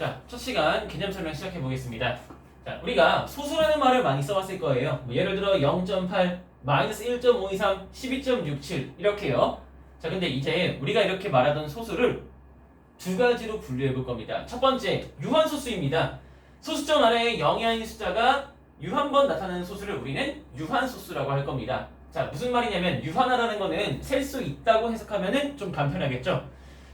자, 첫 시간 개념 설명 시작해 보겠습니다. 자, 우리가 소수라는 말을 많이 써봤을 거예요. 뭐 예를 들어 0.8, 마이너스 1.523, 12.67 이렇게요. 자, 근데 이제 우리가 이렇게 말하던 소수를 두 가지로 분류해 볼 겁니다. 첫 번째, 유한소수입니다. 소수점 아래에 0이 아닌 숫자가 유한번 나타나는 소수를 우리는 유한소수라고 할 겁니다. 자, 무슨 말이냐면 유한하다는 거는 셀 수 있다고 해석하면은 좀 간편하겠죠.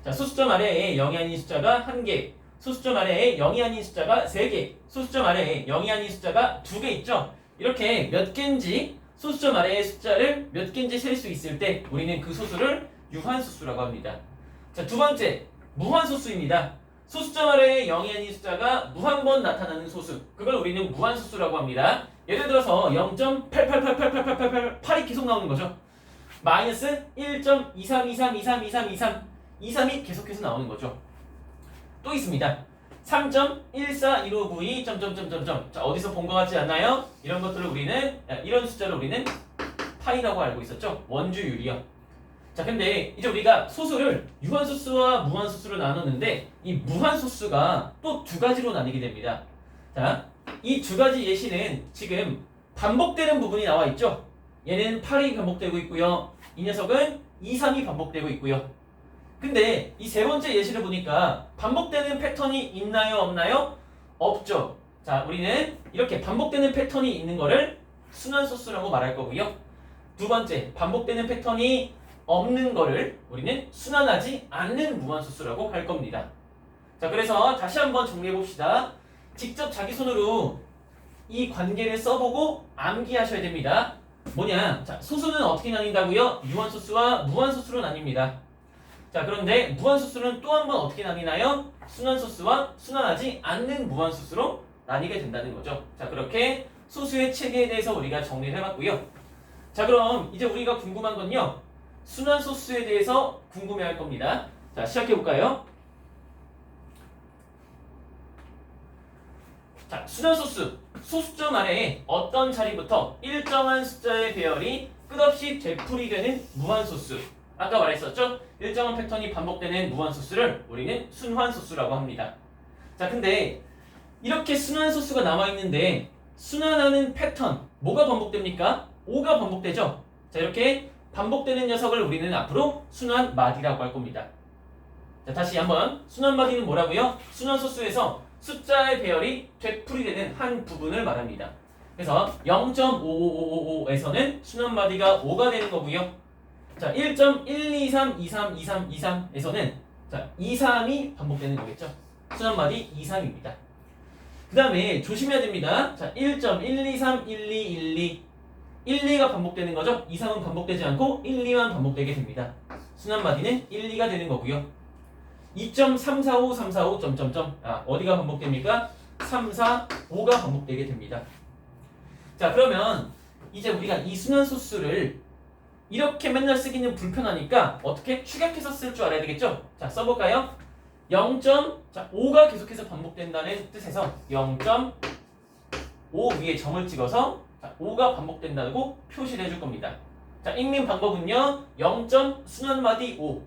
자, 소수점 아래에 0이 아닌 숫자가 1개, 소수점 아래에 0이 아닌 숫자가 3개, 소수점 아래에 0이 아닌 숫자가 2개 있죠. 이렇게 몇 개인지 소수점 아래의 숫자를 몇 개인지 셀 수 있을 때 우리는 그 소수를 유한소수라고 합니다. 자, 두 번째, 무한소수입니다. 소수점 아래에 0이 아닌 숫자가 무한번 나타나는 소수, 그걸 우리는 무한소수라고 합니다. 예를 들어서 0.888888888이 계속 나오는 거죠. 마이너스 1.2323232323이 계속해서 나오는 거죠. 또 있습니다. 3.14159 점점점점점. 자, 어디서 본 것 같지 않나요? 이런 것들을 우리는 이런 숫자를 우리는 파이라고 알고 있었죠. 원주율이요. 자, 근데 이제 우리가 소수를 유한소수와 무한소수로 나눴는데 이 무한소수가 또 두 가지로 나뉘게 됩니다. 자, 이 두 가지 예시는 지금 반복되는 부분이 나와 있죠. 얘는 8이 반복되고 있고요. 이 녀석은 2, 3이 반복되고 있고요. 근데 이 세 번째 예시를 보니까 반복되는 패턴이 있나요? 없나요? 없죠. 자, 우리는 이렇게 반복되는 패턴이 있는 거를 순환소수라고 말할 거고요. 두 번째, 반복되는 패턴이 없는 거를 우리는 순환하지 않는 무한소수라고 할 겁니다. 자, 그래서 다시 한번 정리해 봅시다. 직접 자기 손으로 이 관계를 써보고 암기하셔야 됩니다. 뭐냐? 자, 소수는 어떻게 나뉜다고요? 유한소수와 무한소수로 나뉩니다. 자, 그런데 무한소수는 또 한 번 어떻게 나뉘나요? 순환소수와 순환하지 않는 무한소수로 나뉘게 된다는 거죠. 자, 그렇게 소수의 체계에 대해서 우리가 정리를 해봤고요. 자, 그럼 이제 우리가 궁금한 건요, 순환소수에 대해서 궁금해할 겁니다. 자, 시작해볼까요? 자, 순환소수, 소수점 아래에 어떤 자리부터 일정한 숫자의 배열이 끝없이 되풀이되는 무한소수, 아까 말했었죠? 일정한 패턴이 반복되는 무한소수를 우리는 순환소수라고 합니다. 자, 근데 이렇게 순환소수가 남아있는데 순환하는 패턴, 뭐가 반복됩니까? 5가 반복되죠? 자, 이렇게 반복되는 녀석을 우리는 앞으로 순환마디라고 할 겁니다. 자, 다시 한번, 순환마디는 뭐라고요? 순환소수에서 숫자의 배열이 되풀이되는 한 부분을 말합니다. 그래서 0.55555에서는 순환마디가 5가 되는 거고요. 자, 1.1232323에서는 자, 2, 3이 반복되는 거겠죠. 순환마디 2, 3입니다. 그 다음에 조심해야 됩니다. 자, 1.1231212 1, 2가 반복되는 거죠. 2, 3은 반복되지 않고 1, 2만 반복되게 됩니다. 순환마디는 1, 2가 되는 거고요. 2.345 345 점점점. 어디가 반복됩니까? 3, 4, 5가 반복되게 됩니다. 자, 그러면 이제 우리가 이 순환소수를 이렇게 맨날 쓰기는 불편하니까 어떻게 축약해서 쓸 줄 알아야 되겠죠? 자, 써볼까요? 0.5가 계속해서 반복된다는 뜻에서 0.5 위에 점을 찍어서 자, 5가 반복된다고 표시를 해줄 겁니다. 자, 읽는 방법은요, 0. 순환마디 5.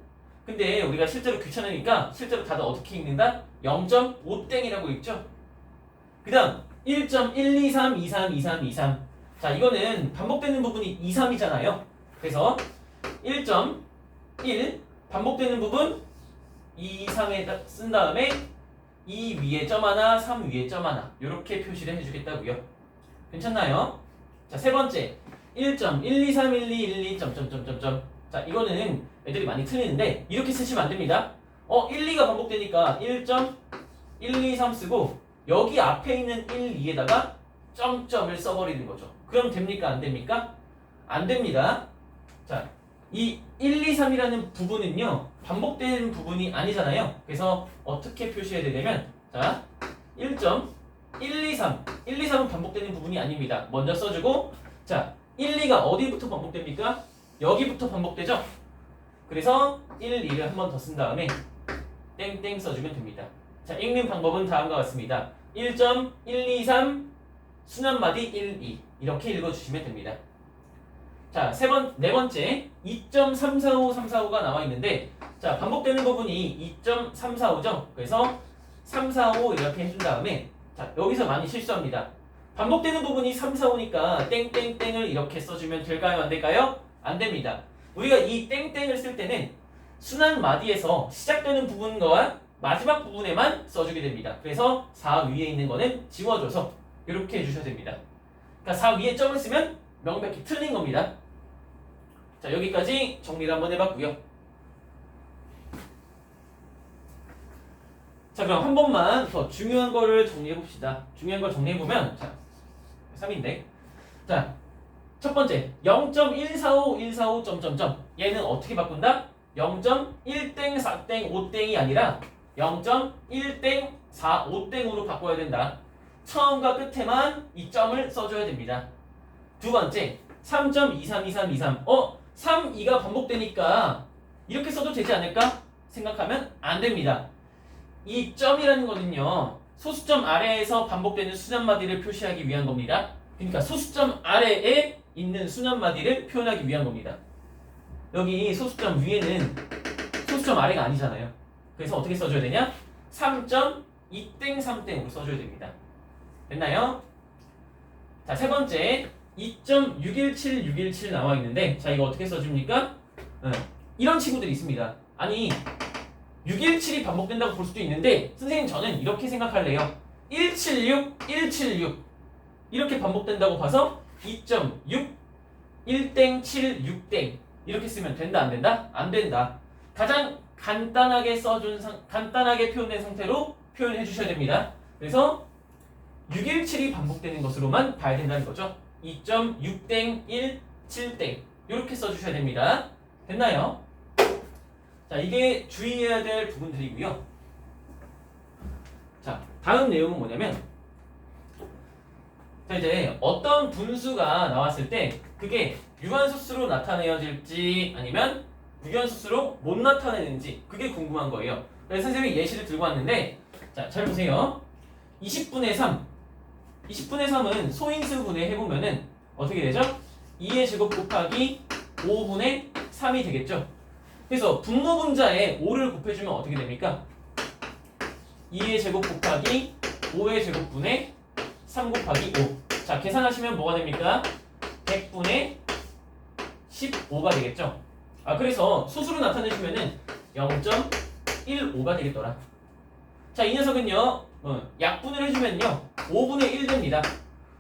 근데 우리가 실제로 귀찮으니까 실제로 다들 어떻게 읽는다? 0.5땡이라고 읽죠? 그 다음 1.123232323. 자, 이거는 반복되는 부분이 2, 3이잖아요. 그래서 1.1 반복되는 부분 2, 3에 쓴 다음에 2 위에 점 하나, 3 위에 점 하나 이렇게 표시를 해주겠다고요. 괜찮나요? 자, 세 번째 1.1231212 점점점점점. 자, 이거는 애들이 많이 틀리는데 이렇게 쓰시면 안 됩니다. 1, 2가 반복되니까 1.123 쓰고 여기 앞에 있는 1, 2에다가 점점을 써버리는 거죠. 그럼 됩니까? 안 됩니까? 안 됩니다. 자, 이 1, 2, 3이라는 부분은요, 반복되는 부분이 아니잖아요. 그래서 어떻게 표시해야 되냐면, 자, 1.123. 1, 2, 3은 반복되는 부분이 아닙니다. 먼저 써주고, 자, 1, 2가 어디부터 반복됩니까? 여기부터 반복되죠? 그래서 1, 2를 한 번 더 쓴 다음에 땡땡 써주면 됩니다. 자, 읽는 방법은 다음과 같습니다. 1.123 순환마디 1, 2 이렇게 읽어주시면 됩니다. 자, 네 번째 2.345 345가 나와 있는데 자, 반복되는 부분이 2.345죠. 그래서 3, 4, 5 이렇게 해준 다음에 자 여기서 많이 실수합니다. 반복되는 부분이 3, 4, 5니까 땡땡땡을 이렇게 써주면 될까요? 안 될까요? 안 됩니다. 우리가 이 땡땡을 쓸 때는 순환 마디에서 시작되는 부분과 마지막 부분에만 써주게 됩니다. 그래서 4 위에 있는 거는 지워줘서 이렇게 해주셔야 됩니다. 그러니까 4 위에 점을 쓰면 명백히 틀린 겁니다. 자 여기까지 정리를 한번 해봤고요. 자 그럼 한 번만 더 중요한 거를 정리해봅시다. 중요한 걸 정리해보면 자 3인데 자 첫 번째 0.145 점점점 얘는 어떻게 바꾼다? 0.1땡 4땡 5땡이 아니라 0.1땡 4 5땡으로 바꿔야 된다. 처음과 끝에만 이 점을 써줘야 됩니다. 두 번째 3.232323 3, 2가 반복되니까 이렇게 써도 되지 않을까? 생각하면 안 됩니다. 이 점이라는 거는요 소수점 아래에서 반복되는 순환마디를 표시하기 위한 겁니다. 그러니까 소수점 아래에 있는 순환마디를 표현하기 위한 겁니다. 여기 소수점 위에는 소수점 아래가 아니잖아요. 그래서 어떻게 써줘야 되냐? 3.2땡 3땡으로 써줘야 됩니다. 됐나요? 자, 세 번째 2.617 나와 있는데 자 이거 어떻게 써줍니까? 이런 친구들이 있습니다. 아니 617이 반복된다고 볼 수도 있는데 선생님 저는 이렇게 생각할래요. 176 이렇게 반복된다고 봐서 2.6 1땡 7 6땡 이렇게 쓰면 된다 안 된다? 안 된다. 가장 간단하게 간단하게 표현된 상태로 표현해 주셔야 됩니다. 그래서 617이 반복되는 것으로만 봐야 된다는 거죠. 2.6땡 1 7땡 이렇게 써주셔야 됩니다. 됐나요? 자 이게 주의해야 될 부분들이고요. 자 다음 내용은 뭐냐면 자 이제 어떤 분수가 나왔을 때 그게 유한수수로 나타내어질지 아니면 무한수수로 못 나타내는지 그게 궁금한 거예요. 그래서 선생님이 예시를 들고 왔는데 자 잘 보세요. 20분의 3 20분의 3은 소인수분해 해보면은 어떻게 되죠? 2의 제곱 곱하기 5분의 3이 되겠죠. 그래서 분모분자에 5를 곱해주면 어떻게 됩니까? 2의 제곱 곱하기 5의 제곱분의 3 곱하기 5. 자 계산하시면 뭐가 됩니까? 100분의 15가 되겠죠. 그래서 소수로 나타내주면은 0.15가 되겠더라. 자 이 녀석은요 약분을 해주면요 5분의 1 됩니다.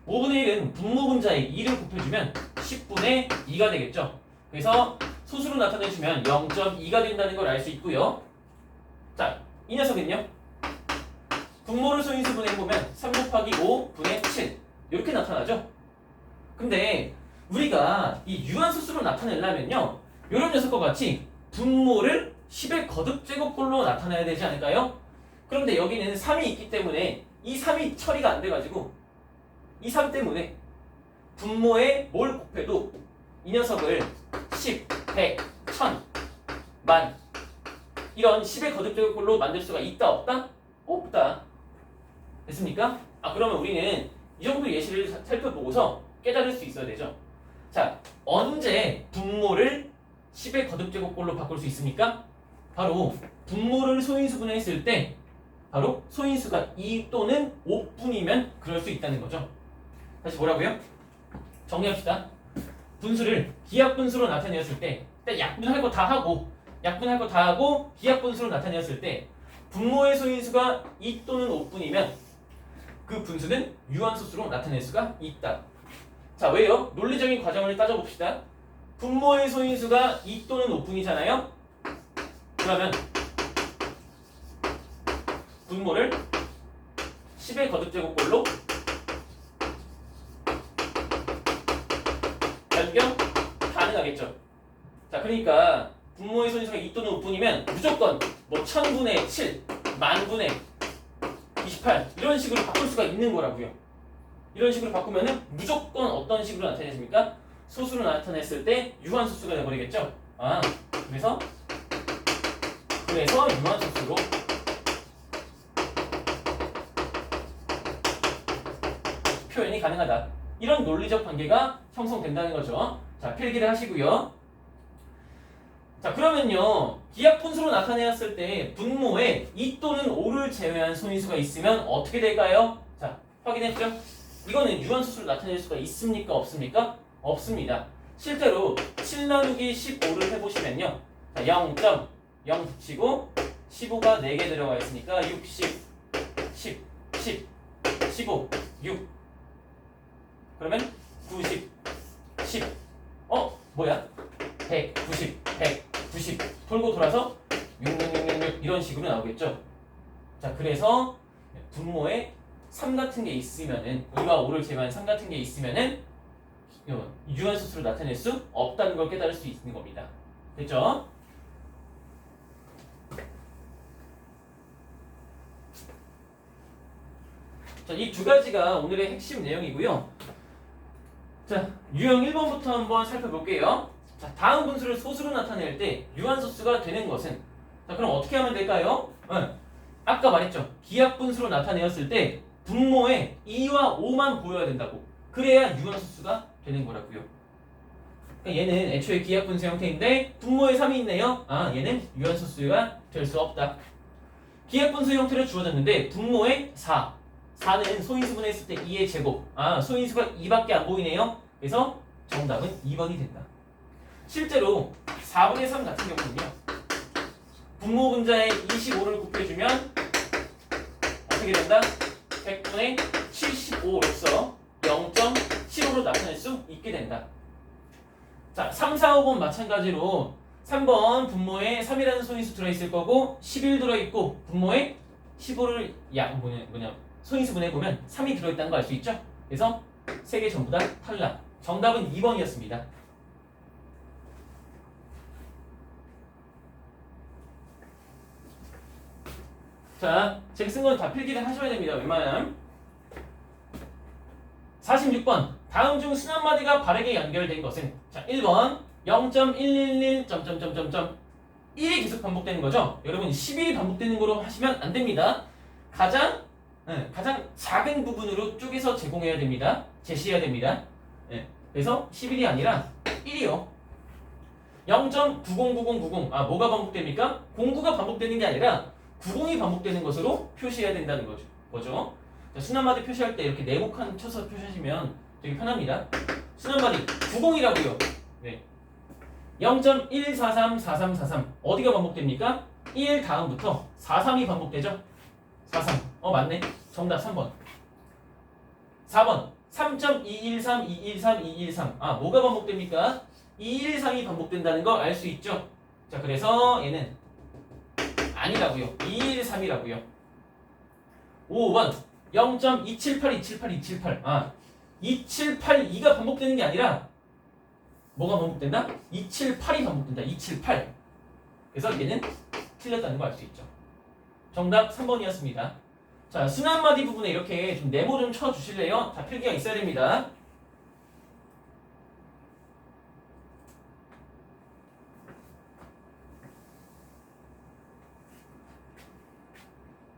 5분의 1은 분모분자에 2를 곱해주면 10분의 2가 되겠죠. 그래서 소수로 나타내주면 0.2가 된다는 걸 알 수 있고요. 자 이 녀석은요 분모를 소인수분해 해보면 3 곱하기 5분의 7 이렇게 나타나죠. 근데 우리가 이 유한수수로 나타내려면요 이런 녀석과 같이 분모를 10의 거듭제곱꼴로 나타내야 되지 않을까요? 그런데 여기는 3이 있기 때문에 이 3이 처리가 안 돼가지고 이 3 때문에 분모에 뭘 곱해도 이 녀석을 10, 100, 1000, 만 이런 10의 거듭제곱꼴로 만들 수가 있다 없다? 없다. 됐습니까? 그러면 우리는 이 정도 예시를 살펴보고서 깨달을 수 있어야 되죠. 자, 언제 분모를 10의 거듭제곱꼴로 바꿀 수 있습니까? 바로 분모를 소인수분해 했을 때 바로 소인수가 2 또는 5분이면 그럴 수 있다는 거죠. 다시 뭐라고요? 정리합시다. 분수를 기하분수로 나타내었을 때 약분할 거 다 하고 기하분수로 나타내었을 때 분모의 소인수가 2 또는 5분이면 그 분수는 유한수수로 나타낼 수가 있다. 자 왜요? 논리적인 과정을 따져봅시다. 분모의 소인수가 2 또는 5분이잖아요. 그러면 분모를 10의 거듭제곱꼴로 변경 가능하겠죠. 자 그러니까 분모의 소인수가 2 또는 5분이면 무조건 뭐 1000분의 7, 만분의 28 이런 식으로 바꿀 수가 있는 거라고요. 이런 식으로 바꾸면은 무조건 어떤 식으로 나타내십니까? 소수로 나타냈을 때 유한수수가 되어버리겠죠. 그래서 유한수수로 표현이 가능하다. 이런 논리적 관계가 형성된다는 거죠. 자 필기를 하시고요. 자 그러면요 기하 분수로 나타내었을 때 분모에 2 또는 5를 제외한 소인수가 있으면 어떻게 될까요? 자, 확인했죠? 이거는 유한수수로 나타낼 수가 있습니까? 없습니까? 없습니다. 실제로 7 나누기 15를 해보시면요. 자, 0.0 붙이고 15가 4개 들어가 있으니까 60, 10, 10, 15, 6 그러면 90, 10 뭐야? 190, 190 돌고 돌아서 6666 이런 식으로 나오겠죠. 자, 그래서 분모에 3 같은 게 있으면은 2와 5를 제외한 3 같은 게 있으면은 유한수수로 나타낼 수 없다는 걸 깨달을 수 있는 겁니다. 됐죠? 자, 이 두 가지가 오늘의 핵심 내용이고요. 자, 유형 1번부터 한번 살펴볼게요. 자, 다음 분수를 소수로 나타낼 때 유한소수가 되는 것은 자, 그럼 어떻게 하면 될까요? 아까 말했죠. 기하분수로 나타내었을 때 분모에 2와 5만 보여야 된다고. 그래야 유한소수가 되는 거라고요. 그러니까 얘는 애초에 기하분수 형태인데 분모에 3이 있네요. 얘는 유한소수가 될 수 없다. 기하분수 형태로 주어졌는데 분모에 4. 4는 소인수분해 했을 때 2의 제곱. 소인수가 2밖에 안 보이네요. 그래서 정답은 2번이 된다. 실제로 4분의 3 같은 경우는요. 분모 분자에 25를 곱해주면 어떻게 된다? 100분의 75로서 0.75로 나타낼 수 있게 된다. 자, 3, 4, 5번 마찬가지로 3번 분모에 3이라는 소인수 들어있을 거고 11 들어있고 분모에 15를 소인수 분해해보면 3이 들어있다는 거 알 수 있죠? 그래서 3개 전부 다 탈락. 정답은 2번이었습니다. 자, 제가 쓴 건 다 필기를 하셔야 됩니다. 웬만하면. 46번. 다음 중 순 한마디가 바르게 연결된 것은 자, 1번 0.111 1이 계속 반복되는 거죠. 여러분 11이 반복되는 거로 하시면 안 됩니다. 가장 작은 부분으로 쪼개서 제공해야 됩니다. 제시해야 됩니다. 그래서 11이 아니라 1이요. 0.909090 뭐가 반복됩니까? 09가 반복되는 게 아니라 90이 반복되는 것으로 표시해야 된다는 거죠. 자, 순한마디 표시할 때 이렇게 네모칸 쳐서 표시하시면 되게 편합니다. 순한마디 90이라고요. 네. 0.1434343 어디가 반복됩니까? 1 다음부터 43이 반복되죠? 43. 맞네. 정답 3번. 4번 3.213213 뭐가 반복됩니까? 213이 반복된다는 거 알 수 있죠? 자, 그래서 얘는 아니라고요. 213이라고요. 5번 0.278278 2782가 반복되는 게 아니라 뭐가 반복된다? 278이 반복된다. 278. 그래서 얘는 틀렸다는 거 알 수 있죠. 정답 3번이었습니다. 자, 순한마디 부분에 이렇게 좀 네모 좀 쳐주실래요? 다 필기가 있어야 됩니다.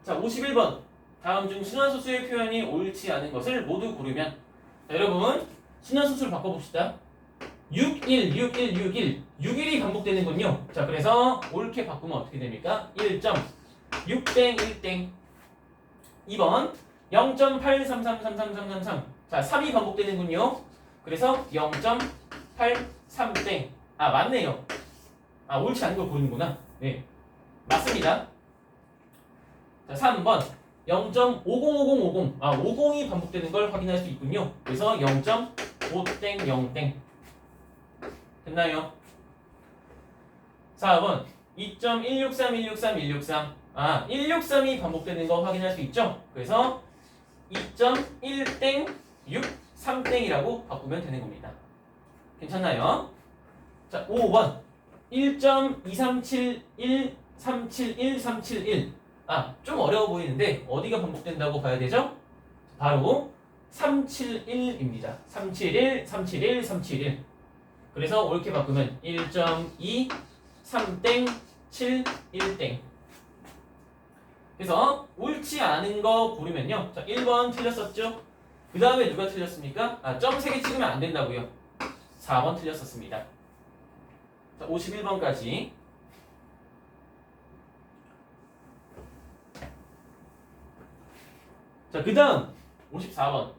자, 51번. 다음 중 순환소수의 표현이 옳지 않은 것을 모두 고르면 자, 여러분 순환소수를 바꿔봅시다. 61, 61, 61 61이 반복되는군요. 자, 그래서 옳게 바꾸면 어떻게 됩니까? 1.6땡 1땡 2번 0.8333333 자, 3이 반복되는군요. 그래서 0.83땡 맞네요. 옳지 않은 걸 고르는구나. 네, 맞습니다. 자, 3번 0.505050 50이 반복되는 걸 확인할 수 있군요. 그래서 0.5땡 0땡 됐나요? 4번 2.163 163이 반복되는 거 확인할 수 있죠? 그래서 2.1땡 63땡이라고 바꾸면 되는 겁니다. 괜찮나요? 자, 5번 1.2371371 좀 어려워 보이는데 어디가 반복된다고 봐야 되죠? 바로 371입니다. 371, 371, 371. 그래서 옳게 바꾸면 1.2, 3땡, 7, 1땡. 그래서 옳지 않은 거 고르면요. 자, 1번 틀렸었죠? 그 다음에 누가 틀렸습니까? 점 3개 찍으면 안 된다고요. 4번 틀렸었습니다. 자, 51번까지. 자, 그 다음 54번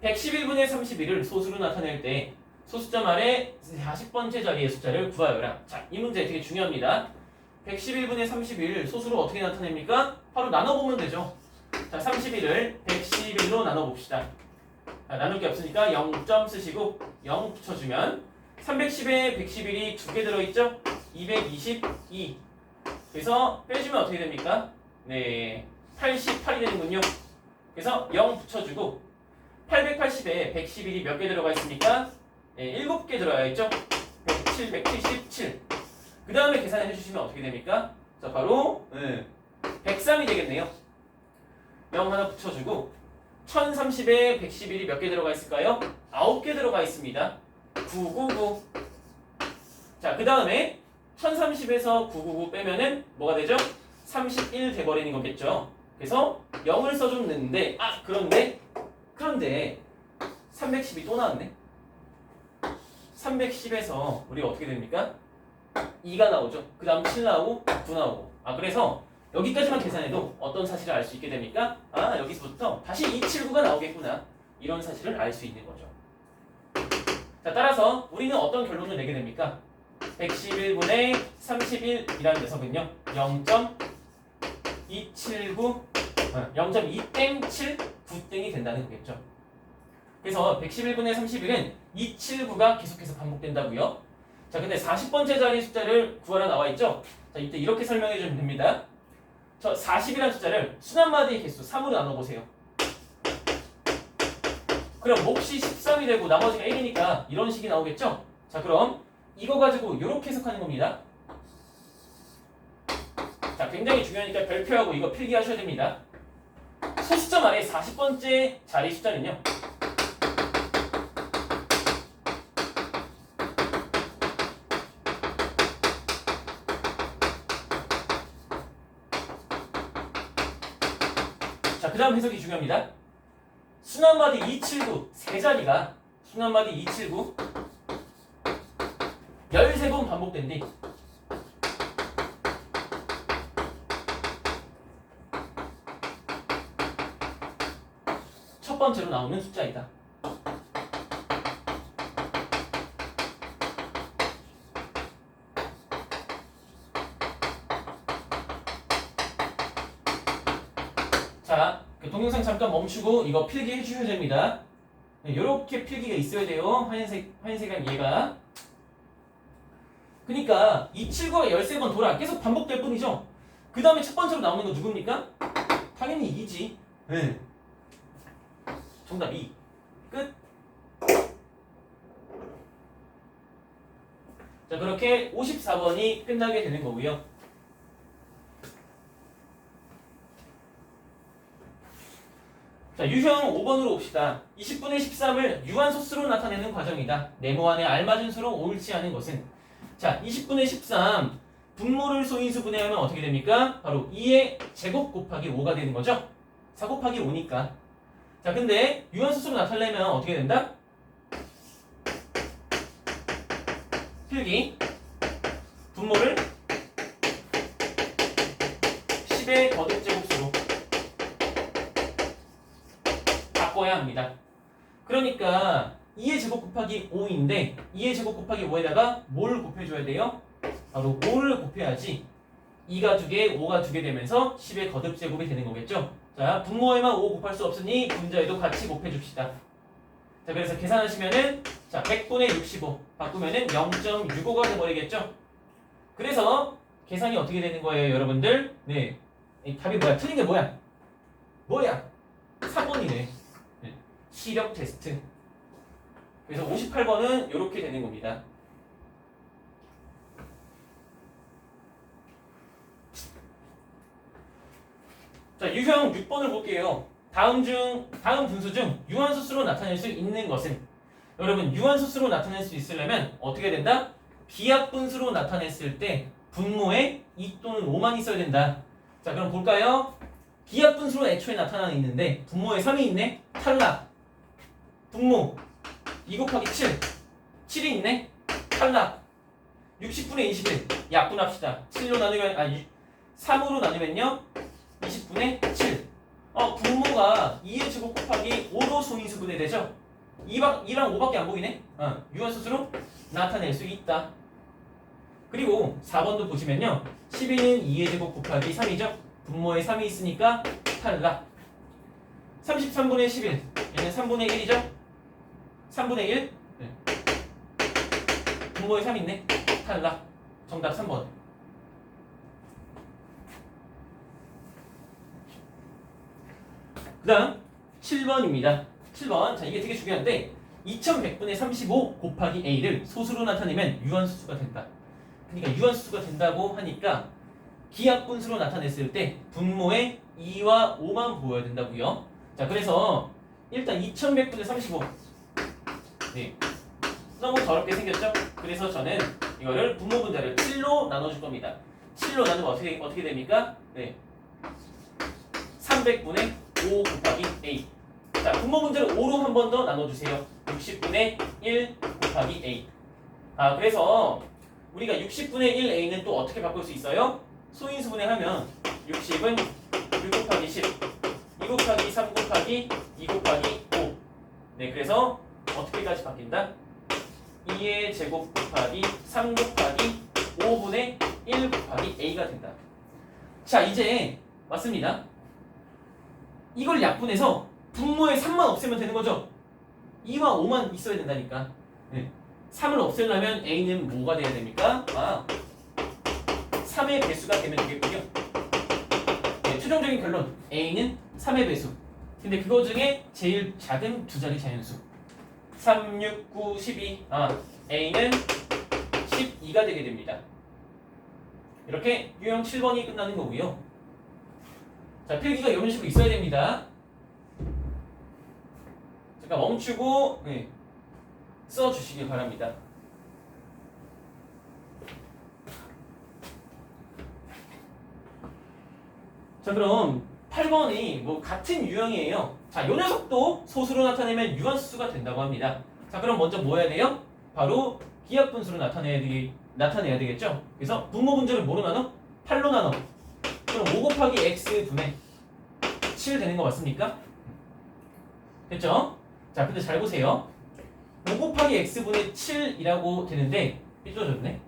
111분의 31을 소수로 나타낼 때 소수점 아래 40번째 자리의 숫자를 구하여라. 자, 이 문제 되게 중요합니다. 111분의 31 소수로 어떻게 나타냅니까? 바로 나눠보면 되죠. 자, 31을 111로 나눠봅시다. 자, 나눌 게 없으니까 0점 쓰시고 0 붙여주면 310에 111이 2개 들어있죠? 222. 그래서 빼주면 어떻게 됩니까? 네, 88이 되는군요. 그래서 0 붙여주고 880에 111이 몇 개 들어가 있습니까? 네, 7개 들어가 있죠? 107, 177. 그 다음에 계산을 해주시면 어떻게 됩니까? 자, 바로 103이 되겠네요. 0 하나 붙여주고 1030에 111이 몇 개 들어가 있을까요? 9개 들어가 있습니다. 999. 자, 그 다음에 1030에서 999 빼면은 뭐가 되죠? 31 돼버리는 거겠죠. 그래서 0을 써줬는데 그런데 310이 또 나왔네. 310에서 우리가 어떻게 됩니까? 2가 나오죠. 그 다음 7 나오고 9 나오고. 그래서 여기까지만 계산해도 어떤 사실을 알 수 있게 됩니까? 여기서부터 다시 279가 나오겠구나. 이런 사실을 알 수 있는 거죠. 자, 따라서 우리는 어떤 결론을 내게 됩니까? 111분의 31이라는 녀석은요 0.279 0.2땡7 9땡이 된다는 거겠죠. 그래서 111분의 31은 279가 계속해서 반복된다고요. 자, 근데 40번째 자리 숫자를 구하라 나와 있죠. 자, 이때 이렇게 설명해 주면 됩니다. 저 40이라는 숫자를 순환마디의 개수 3으로 나눠보세요. 그럼 몫이 13이 되고 나머지가 1이니까 이런 식이 나오겠죠? 자, 그럼 이거 가지고 이렇게 해석하는 겁니다. 자, 굉장히 중요하니까 별표하고 이거 필기하셔야 됩니다. 소수점 아래 40번째 자리 숫자는요. 자, 그 다음 해석이 중요합니다. 순환마디 279 세 자리가 순환마디 279 13번 반복된 뒤 첫 번째로 나오는 숫자이다. 자, 그 동영상 잠깐 멈추고 이거 필기해 주셔야 됩니다. 네, 이렇게 필기가 있어야 돼요. 하얀색한 얘가. 그러니까 279가 13번 돌아 계속 반복될 뿐이죠. 그 다음에 첫 번째로 나오는 건 누굽니까? 당연히 2지. 네. 정답 2. 끝. 자, 그렇게 54번이 끝나게 되는 거고요. 자, 유형 5번으로 옵시다. 20분의 13을 유한소수로 나타내는 과정이다. 네모 안에 알맞은 수로 옳지 않은 것은. 자, 20분의 13 분모를 소인수 분해하면 어떻게 됩니까? 바로 2의 제곱 곱하기 5가 되는 거죠. 4 곱하기 5니까. 자, 근데 유한소수로 나타내면 어떻게 된다? 필기 분모를 10의 거듭제곱수로 바꿔야 합니다. 그러니까 2의 제곱 곱하기 5인데 2의 제곱 곱하기 5에다가 뭘 곱해줘야 돼요? 바로 5를 곱해야지 2가 2개, 5가 2개 되면서 10의 거듭제곱이 되는 거겠죠? 자, 분모에만 5 곱할 수 없으니 분자에도 같이 곱해줍시다. 자, 그래서 계산하시면은 자, 100분의 65 바꾸면은 0.65가 돼버리겠죠? 그래서 계산이 어떻게 되는 거예요, 여러분들? 네, 답이 뭐야? 틀린 게 뭐야? 3번이네. 시력 테스트. 그래서 58번은 이렇게 되는 겁니다. 자, 유형 6번을 볼게요. 다음 분수 중 유한소수로 나타낼 수 있는 것은, 여러분 유한소수로 나타낼 수 있으려면 어떻게 된다? 비약분수로 나타냈을 때 분모에 2 또는 5만 있어야 된다. 자, 그럼 볼까요? 비약분수로 애초에 나타나는 있는데 분모에 3이 있네? 탈락. 분모 2 곱하기 7 7이 있네? 탈락. 60분의 21 약분합시다. 7로 나누면 3으로 나누면요 20분의 7. 분모 5가 2의 제곱 곱하기 5로 소인수분해 되죠? 2랑 5밖에 안 보이네? 유한수수로 나타낼 수 있다. 그리고 4번도 보시면요. 12는 2의 제곱 곱하기 3이죠? 분모에 3이 있으니까 탈락. 33분의 11, 얘는 3분의 1이죠? 3분의 1? 네. 분모에 3 있네? 탈락. 정답 3번. 그 다음 7번입니다. 7번. 자, 이게 되게 중요한데 2100분의 35 곱하기 a를 소수로 나타내면 유한수수가 된다. 그러니까 유한수수가 된다고 하니까 기하분수로 나타냈을 때 분모에 2와 5만 보여야 된다고요. 자, 그래서 일단 2100분의 35. 네. 너무 더럽게 생겼죠? 그래서 저는 이거를 분모 분자를 7로 나눠줄 겁니다. 7로 나누면 어떻게 됩니까? 네. 300분의 5 곱하기 a. 자, 분모 분자를 5로 한 번 더 나눠주세요. 60분의 1 곱하기 a. 그래서 우리가 60분의 1a는 또 어떻게 바꿀 수 있어요? 소인수분해하면 60은 6 곱하기 10, 2 곱하기 3 곱하기 2 곱하기 5. 네, 그래서 어떻게까지 바뀐다? 2의 제곱 곱하기 3 곱하기 5분의 1 곱하기 a가 된다. 자, 이제 맞습니다. 이걸 약분해서 분모에 3만 없애면 되는 거죠. 2와 5만 있어야 된다니까. 네. 3을 없애려면 a는 뭐가 돼야 됩니까? 3의 배수가 되면 되겠군요. 네, 최종적인 결론 a는 3의 배수. 근데 그거 중에 제일 작은 두 자리 자연수 3, 6, 9, 12. a는 12가 되게 됩니다. 이렇게 유형 7번이 끝나는 거고요. 자, 필기가 이런 식으로 있어야 됩니다. 잠깐 멈추고 써주시길 바랍니다. 자, 그럼 8번이 뭐 같은 유형이에요. 자, 요 녀석도 소수로 나타내면 유한수수가 된다고 합니다. 자, 그럼 먼저 뭐 해야 돼요? 바로 기하분수로 나타내야 되겠죠? 그래서 분모 분자를 뭐로 나눠? 8로 나눠. 그럼 5 곱하기 x 분의 7 되는 거 맞습니까? 됐죠? 자, 근데 잘 보세요. 5 곱하기 x분의 7이라고 되는데 삐뚤어졌네.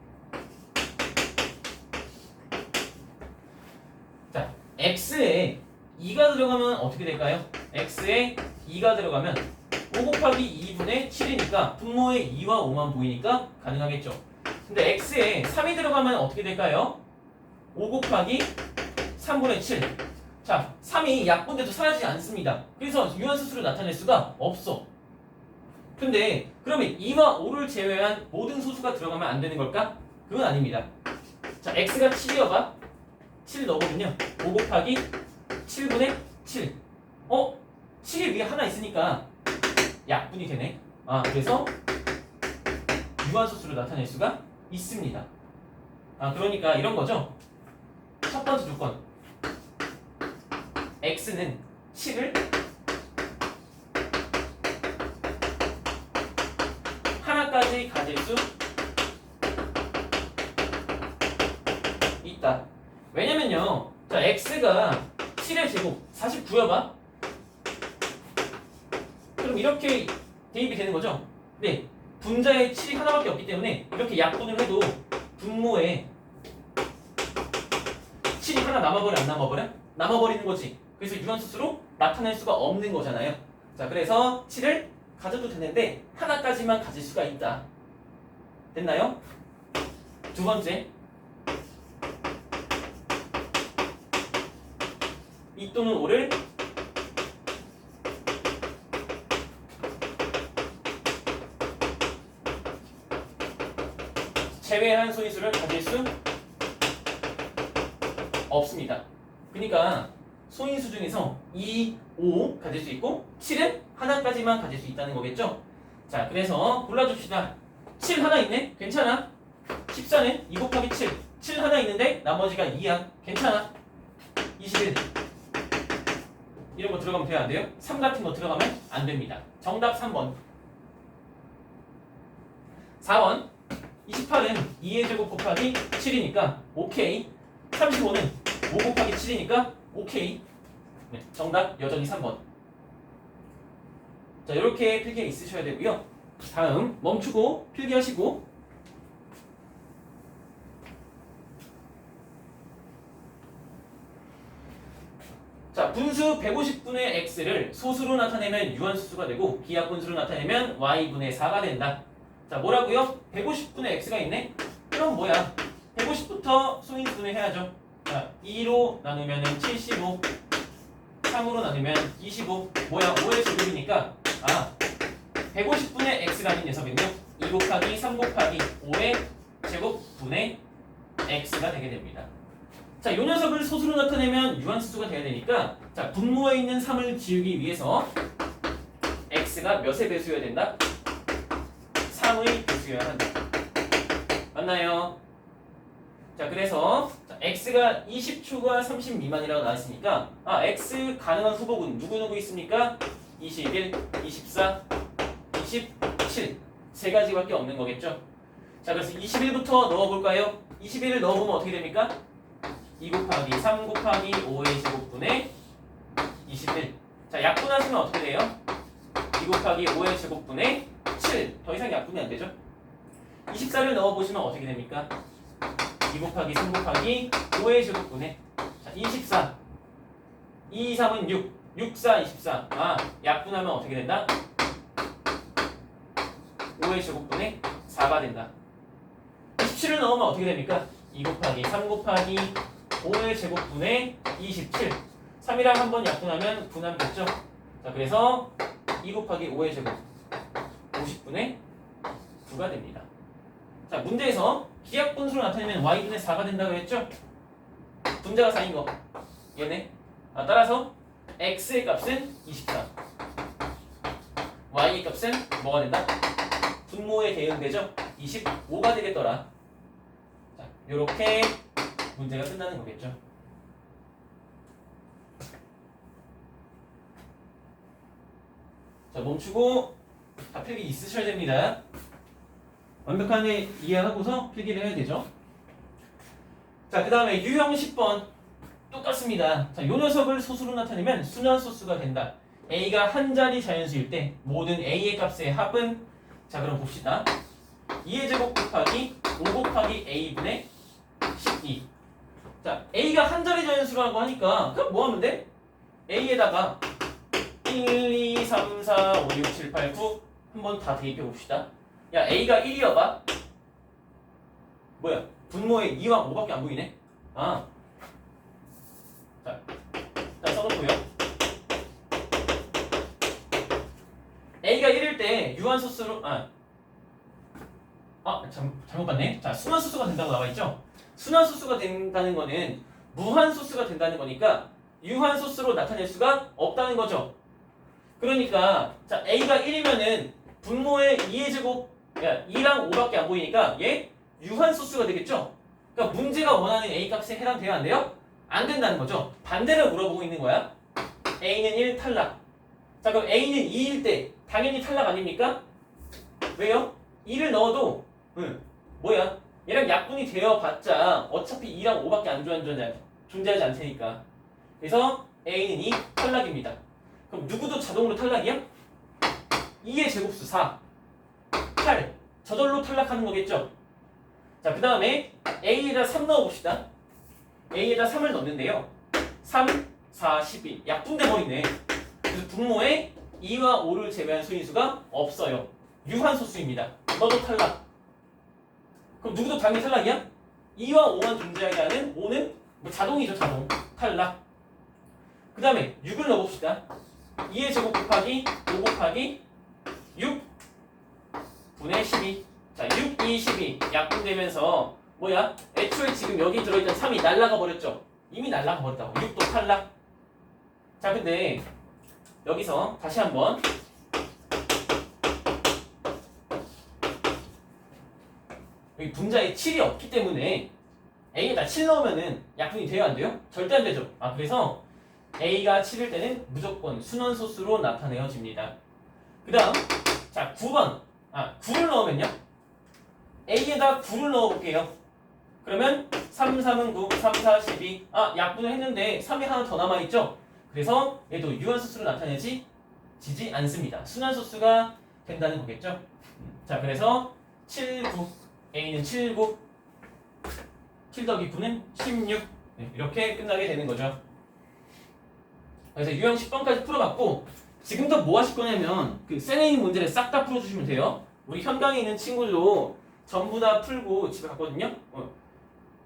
자, x에 2가 들어가면 어떻게 될까요? x에 2가 들어가면 5 곱하기 2분의 7이니까 분모에 2와 5만 보이니까 가능하겠죠. 근데 x에 3이 들어가면 어떻게 될까요? 5 곱하기 3분의 7. 자, 3이 약분돼도 사라지지 않습니다. 그래서 유한수수로 나타낼 수가 없어. 근데 그러면 2와 5를 제외한 모든 소수가 들어가면 안 되는 걸까? 그건 아닙니다. 자, x가 7이어봐. 7 넣어보면요. 5 곱하기 7분의 7. 7이 위에 하나 있으니까 약분이 되네. 그래서 유한수수로 나타낼 수가 있습니다. 그러니까 이런 거죠. 첫 번째 조건. x는 7을 하나까지 가질 수 있다. 왜냐면요. 자, x가 7의 제곱 49여봐. 그럼 이렇게 대입이 되는 거죠. 네. 분자에 7이 하나밖에 없기 때문에 이렇게 약분을 해도 분모에 7이 하나 남아버려 안 남아버려? 남아버리는 거지. 그래서 유한수수로 나타낼 수가 없는 거잖아요. 자, 그래서 7을 가져도 되는데 하나까지만 가질 수가 있다. 됐나요? 두 번째. 2 또는 5를 제외한 소인수를 가질 수 없습니다. 그러니까 소인수 중에서 2, 5 가질 수 있고 7은 하나까지만 가질 수 있다는 거겠죠? 자, 그래서 골라줍시다. 7 하나 있네? 괜찮아. 14는 2 곱하기 7. 7 하나 있는데 나머지가 2야. 괜찮아. 21. 이런 거 들어가면 돼요? 안 돼요? 3 같은 거 들어가면 안 됩니다. 정답 3번. 4번. 28은 2의 제곱 곱하기 7이니까 오케이. 35는 5 곱하기 7이니까 오케이. 네, 정답 여전히 3번. 자, 이렇게 필기에 있으셔야 되고요. 다음 멈추고 필기하시고 자, 분수 150분의 x를 소수로 나타내면 유한수수가 되고 기하분수로 나타내면 y분의 4가 된다. 자, 뭐라고요? 150분의 x가 있네? 그럼 뭐야? 150부터 소인수분해 해야죠. 자, 2로 나누면 75, 3으로 나누면 25. 뭐야? 5의 제곱이니까 150분의 x가 아닌 녀석은요 2 곱하기 3 곱하기 5의 제곱분의 x가 되게 됩니다. 자, 이 녀석을 소수로 나타내면 유한수수가 돼야 되니까 자, 분모에 있는 3을 지우기 위해서 x가 몇의 배수여야 된다? 3의 배수여야 한다. 맞나요? 자, 그래서 자, x가 20초가 30 미만이라고 나왔으니까 x 가능한 후보군 누구누구 있습니까? 21, 24, 27 세 가지밖에 없는 거겠죠. 자, 그래서 21부터 넣어볼까요? 21을 넣어보면 어떻게 됩니까? 2 곱하기 3 곱하기 5의 제곱분의 21. 자, 약분하시면 어떻게 돼요? 2 곱하기 5의 제곱분의 7. 더 이상 약분이 안 되죠? 24를 넣어보시면 어떻게 됩니까? 2 곱하기 3 곱하기 5의 제곱분의 자, 24. 2, 3은 6. 6, 4, 24. 약분하면 어떻게 된다? 5의 제곱분의 4가 된다. 27을 넣으면 어떻게 됩니까? 2 곱하기 3 곱하기 5의 제곱분의 27. 3이랑 한번 약분하면 분함겠죠? 자, 그래서 2 곱하기 5의 제곱 50분의 9가 됩니다. 자, 문제에서 기하분수로 나타내면 y분의 4가 된다고 했죠? 분자가 4인 거 얘네. 따라서 x의 값은 24, y의 값은 뭐가 된다? 분모에 대응되죠? 25가 되겠더라. 자, 요렇게 문제가 끝나는 거겠죠. 자, 멈추고 다 필기 있으셔야 됩니다. 완벽하게 이해하고서 필기를 해야 되죠. 자, 그 다음에 유형 10번 똑같습니다. 자, 요 녀석을 소수로 나타내면 순환소수가 된다. a가 한 자리 자연수일 때 모든 a의 값의 합은 자, 그럼 봅시다. 2의 제곱 곱하기 5 곱하기 a분의 12. 자, a가 한 자리 자연수라고 하니까 그럼 뭐 하면 돼? a에다가 1, 2, 3, 4, 5, 6, 7, 8, 9 한번 다 대입해 봅시다. 야, a가 1이어봐. 뭐야? 분모에 2와 5밖에 안 보이네? 자, 일단 써놓고요. a가 1일 때 유한소수로 잘못 봤네. 자, 순환소수가 된다고 나와있죠? 순환소수가 된다는 거는 무한소수가 된다는 거니까 유한소수로 나타낼 수가 없다는 거죠. 그러니까 자, a가 1이면은 분모에 2의 제곱 2랑 5밖에 안 보이니까 얘 유한소수가 되겠죠? 그러니까 문제가 원하는 a 값에 해당돼야 안 돼요? 안 된다는 거죠. 반대로 물어보고 있는 거야. a는 1 탈락. 자, 그럼 a는 2일 때 당연히 탈락 아닙니까? 왜요? 2를 넣어도 뭐야? 얘랑 약분이 되어봤자 어차피 2랑 5밖에 안 존재하지 않으니까. 그래서 a는 2 탈락입니다. 그럼 누구도 자동으로 탈락이야? 2의 제곱수 4, 8 저절로 탈락하는 거겠죠? 자, 그 다음에 a에다 3 넣어봅시다. a에다 3을 넣는데요. 3, 4, 12 약분돼 버리네. 그래서 분모에 2와 5를 제외한 수인수가 없어요. 유한소수입니다. 너도 탈락. 그럼 누구도 당연히 탈락이야? 2와 5만 존재하게 하는 5는 뭐 자동이죠, 자동. 탈락. 그 다음에 6을 넣어봅시다. 2의 제곱 곱하기 5 곱하기 6 분의 12. 자, 6, 2, 12 약분되면서 뭐야? 애초에 지금 여기 들어있던 3이 날라가 버렸죠? 이미 날라가 버렸다고. 6도 탈락. 자, 근데 여기서 다시 한번 여기 분자에 7이 없기 때문에 a에다 7 넣으면은 약분이 돼요, 안 돼요? 절대 안 되죠. 그래서 a가 7일 때는 무조건 순환소수로 나타내어집니다. 그 다음 자, 9번 9를 넣으면요 a에다 9를 넣어볼게요. 그러면 3, 3은 9, 3, 4, 12 약분을 했는데 3이 하나 더 남아있죠? 그래서 얘도 유한수수로 나타내지 지지 않습니다. 순환소수가 된다는 거겠죠. 자, 그래서 7, 9 A는 7, 9 7 더하기 9는 16 이렇게 끝나게 되는 거죠. 그래서 유형 10번까지 풀어봤고 지금부터 뭐 하실 거냐면 그 셀레인 문제를 싹 다 풀어주시면 돼요. 우리 현강에 있는 친구도 전부 다 풀고 집에 갔거든요.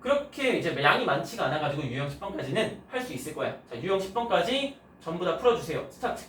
그렇게 이제 양이 많지가 않아가지고 유형 10번까지는 할 수 있을 거야. 자, 유형 10번까지 전부 다 풀어주세요. 스타트.